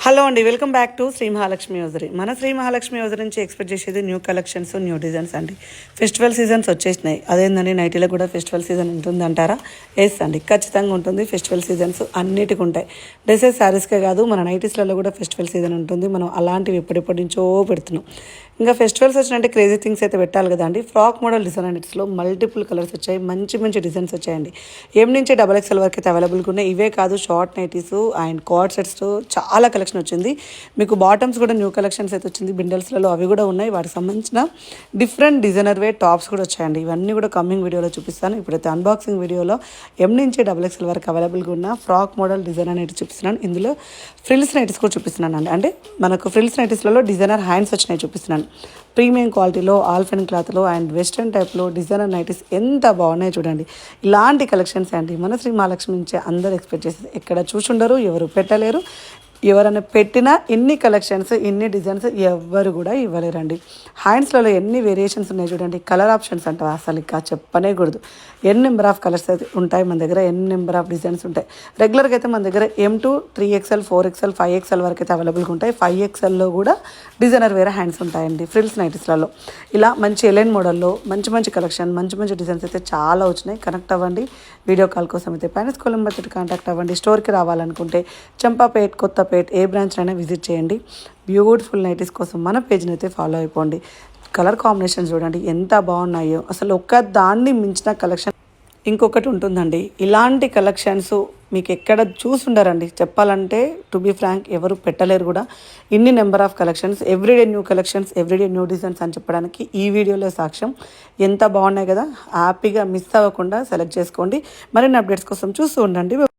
Hello అండి, welcome back to Shri Mahalakshmi hosiery. మన Shri Mahalakshmi hosiery నుంచి ఎక్స్పెక్ట్ చేసేది న్యూ కలెక్షన్స్, న్యూ డిజైన్స్ అండి. ఫెస్టివల్ సీజన్స్ వచ్చేసినాయి. అదేందండి, నైటీలో కూడా ఫెస్టివల్ సీజన్ ఉంటుంది అంటారా? ఎస్ అండి, ఖచ్చితంగా ఉంటుంది. ఫెస్టివల్ సీజన్స్ అన్నిటికి ఉంటాయి. డ్రెస్సెస్, శారీస్కే కాదు, మన నైటీస్లలో కూడా ఫెస్టివల్ సీజన్ ఉంటుంది. మనం అలాంటివి ఎప్పటి నుంచో పెడుతున్నాం. ఇంకా ఫెస్టివల్స్ వచ్చినంటే క్రేజీ థింగ్స్ అయితే పెట్టాలి కదా అండి. ఫ్రాక్ మోడల్ డిజైన్ అన్నిటిలో మల్టిపుల్ కలర్స్ వచ్చాయి, మంచి మంచి డిజైన్స్ వచ్చాయండి. ఎం నుంచి XXL వరకు అయితే అవైలబుల్గా ఉన్నాయి. ఇవే కాదు, short nighties and card sets చాలా కలెక్షన్ వచ్చింది. మీకు బాటమ్స్ కూడా న్యూ కలెక్షన్స్ అయితే వచ్చింది. బిండల్స్లలో అవి కూడా ఉన్నాయి. వాటికి సంబంధించిన డిఫరెంట్ డిజైనర్ వే టాప్స్ కూడా వచ్చాయండి. ఇవన్నీ కూడా కమింగ్ వీడియోలో చూపిస్తాను. ఇప్పుడైతే అన్బాక్సింగ్ వీడియోలో ఎం నుంచి XXL వరకు అవైలబుల్గా ఉన్న ఫ్రాక్ మోడల్ డిజైన్ అనేది చూపిస్తున్నాను. ఇందులో ఫ్రిల్స్ నైటీస్ కూడా చూపిస్తున్నాను అండి. అంటే మనకు ఫ్రిల్స్ నైటీస్లలో డిజైనర్ హ్యాండ్స్ వచ్చినాయి చూపిస్తున్నాను. ప్రీమియం క్వాలిటీలో, ఆల్ఫెన్ క్లాత్లో అండ్ వెస్ట్రన్ టైప్లో డిజైనర్ నైటీస్ ఎంత బాగున్నాయో చూడండి. ఇలాంటి కలెక్షన్స్ అండి మన శ్రీ మహాలక్ష్మి నుంచి అందరూ ఎక్స్పెక్ట్ చేసేది. ఎక్కడ చూసుండరు, ఎవరు పెట్టలేరు. ఎవరైనా పెట్టినా ఇన్ని కలెక్షన్స్, ఇన్ని డిజైన్స్ ఎవ్వరు కూడా ఇవ్వలేరండి. హ్యాండ్స్లలో ఎన్ని వేరియేషన్స్ ఉన్నాయి చూడండి. కలర్ ఆప్షన్స్ అంటే అసలు ఇంకా చెప్పనేకూడదు. నెంబర్ ఆఫ్ కలర్స్ అయితే ఉంటాయి మన దగ్గర, నెంబర్ ఆఫ్ డిజైన్స్ ఉంటాయి. రెగ్యులర్గా అయితే మన దగ్గర M2, 3XL, 4XL, 5XL వరకు అయితే అవైలబుల్గా ఉంటాయి. 5XLలో కూడా డిజైనర్ వేరే హ్యాండ్స్ ఉంటాయండి ఫ్రిల్స్ నైటీస్లలో. ఇలా మంచి ఎలైన్ మోడల్లో మంచి మంచి కలెక్షన్, మంచి మంచి డిజైన్స్ అయితే చాలా వచ్చినాయి. కనెక్ట్ అవ్వండి. వీడియో కాల్ కోసం అయితే పైన స్కూల్ నెంబర్ కాంటాక్ట్ అవ్వండి. స్టోర్కి రావాలనుకుంటే చంపాపేట్, కొత్తపేట్ ఏ బ్రాంచ్ అయినా విజిట్ చేయండి. బ్యూటిఫుల్ నైటీస్ కోసం మన పేజ్ని అయితే ఫాలో అయిపోండి. కలర్ కాంబినేషన్స్ చూడండి ఎంత బాగున్నాయో. అసలు ఒక్క దాన్ని మించిన కలెక్షన్ ఇంకొకటి ఉంటుందండి. ఇలాంటి కలెక్షన్స్ మీకు ఎక్కడ చూసుండరండి. చెప్పాలంటే టు బీ ఫ్రాంక్ ఎవరు పెట్టలేరు కూడా. ఇన్ని number of collections, everyday new collections, everyday new designs అని చెప్పడానికి ఈ వీడియోలో సాక్ష్యం. ఎంత బాగున్నాయి కదా. హ్యాపీగా మిస్ అవ్వకుండా సెలెక్ట్ చేసుకోండి. మరిన్ని అప్డేట్స్ కోసం చూస్తూ ఉండండి.